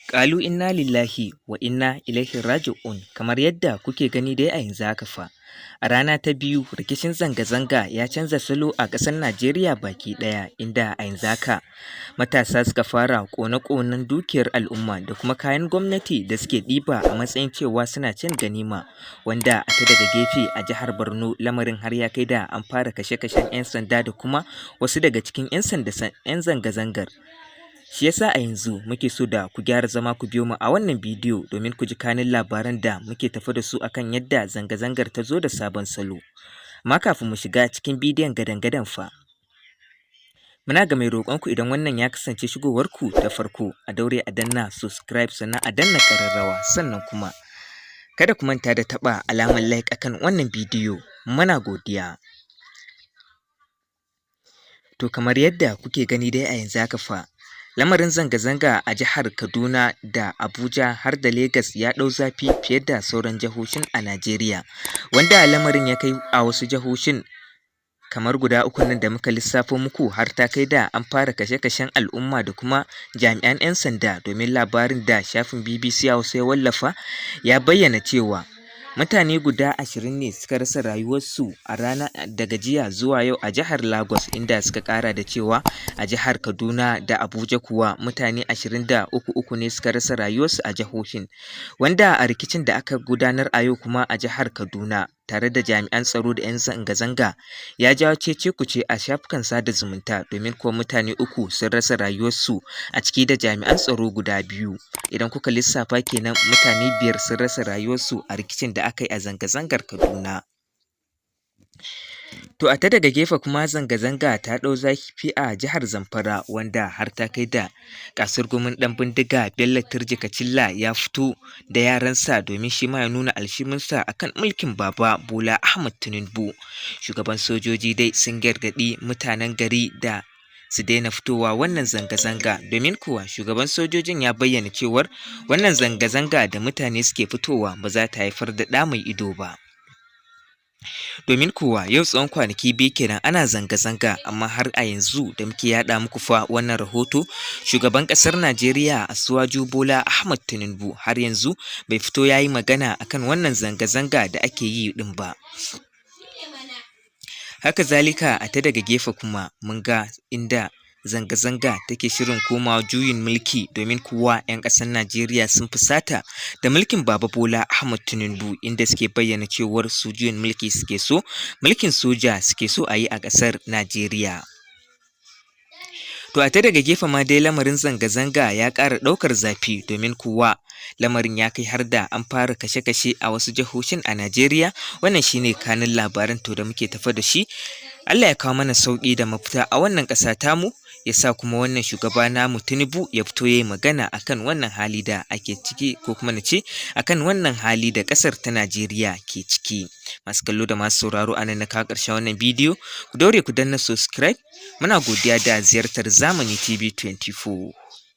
Ƙalu inna lillahi wa inna ilaihi raji'un, kamar yadda kuke gani dai a yanzu haka fa. A rana ta biyu rikicin zanga-zanga ya canza salo a ƙasar Najeriya baki ɗaya, inda a yanzu haka matasa suka fara ƙone-ƙonen dukiyar al'umma da kuma kayan gwamnati da suke ɗiba a matsayin cewa suna cin ganima, wanda a ta daga gefe a jihar Borno lamarin har ya kai da an fara kashe-kashen 'yan sanda da kuma wasu daga cikin 'yan zanga-zangar. Shi yasa a yanzu muke so da ku gyara zama ku biyo mu a wannan bidiyo domin ku ji kanin labaran da muke tafi da su akan yadda zanga-zangar ta zo da sabon salo. Amma kafin mu shiga cikin bidiyon gadan-gadan fa, muna ga mai roƙonku idan wannan ya kasance shigowarku ta farko, a daure a danna subscribe sannan a danna ƙararrawa, sannan kuma kada ku manta da taɓa alamar like akan wannan bidiyo, muna godiya. To kamar yadda kuke gani dai a yanzu haka fa, lamarin zanga-zanga a jihar Kaduna da Abuja har da Legas ya ɗau zafi fiye da sauran jihohin a Najeriya, wanda lamarin ya kai a wasu jihohin kamar guda uku nan da muka lissafo muku har ta kai da an fara kashe-kashen al'umma da kuma jami'an 'yan sanda, domin labarin da shafin BBC Hausa ya wallafa ya bayyana cewa mutane guda 20 ne suka rasa rayuwarsu a rana daga jiya zuwa yau a jihar Lagos, inda suka ƙara da cewa a jihar Kaduna da Abuja kuwa mutane 23 ne suka rasa rayuwarsu a jihohin, wanda a rikicin da aka gudanar a yau kuma a jihar Kaduna tare da jami'an tsaro da 'yan zanga-zanga ya jawo cece-kuce a shafukan sada zumunta, domin kuwa mutane 3 sun rasa rayuwarsu a ciki da jami'an tsaro guda 2. Idan kuka lissafa kenan mutane 5 sun rasa rayuwarsu a rikicin da aka yi a zanga-zangar Kaduna. To a ta daga gefe kuma zanga-zanga ta ɗau zafi a jihar Zamfara, wanda har ta kai da kasurgumin ɗan bindiga Bello Turji Kacilla ya fito da yaransa domin shi ma ya nuna alshiminsa akan mulkin Baba Bola Ahmed Tinubu. Shugaban sojoji dai sun gargaɗi mutanen gari da su daina fitowa wannan zanga-zanga, domin kuwa shugaban sojojin ya bayyana cewar wannan zanga-zanga da mutane suke fitowa ba za ta haifar da ɗa mai ido ba. Domin kuwa yau tsawon kwanaki 2 kenan ana zanga-zanga, amma har a yanzu da muke yaɗa muku fa wannan rahoto, shugaban ƙasar Najeriya Asuwaju Bola Ahmed Tinubu har yanzu bai fito ya yi magana akan wannan zanga-zanga da ake yi ɗin ba. Haka zalika a ta daga gefe kuma mun ga inda zanga-zanga take shirin komawa juyin mulki, domin kuwa 'yan ƙasar Najeriya sun fusata da mulkin Baba Bola Ahmed Tinubu, inda suke bayyana cewar su juyin mulki suke so, mulkin soja suke so a yi a ƙasar Najeriya. To a ta daga gefe ma dai lamarin zanga-zanga ya ƙara ɗaukar zafi, domin kuwa lamarin ya kai har da an fara kashe-kashe a wasu jihohin a Najeriya. Wannan shine kanin labaran to da muke tafa da shi. Allah ya kawo mana sauƙi da mafita a wannan ƙasa tamu, ya sa kuma wannan shugaba namu Tinubu ya fito ya yi magana akan wannan hali da ake ciki, ko kuma na ce akan wannan hali da ƙasar ta Najeriya ke ciki. Masu kallo da masu sauraro a nan na kawo ƙarshen wannan bidiyo, ku daure ku danna subscribe. Muna godiya da ziyartar Zamani TV 24.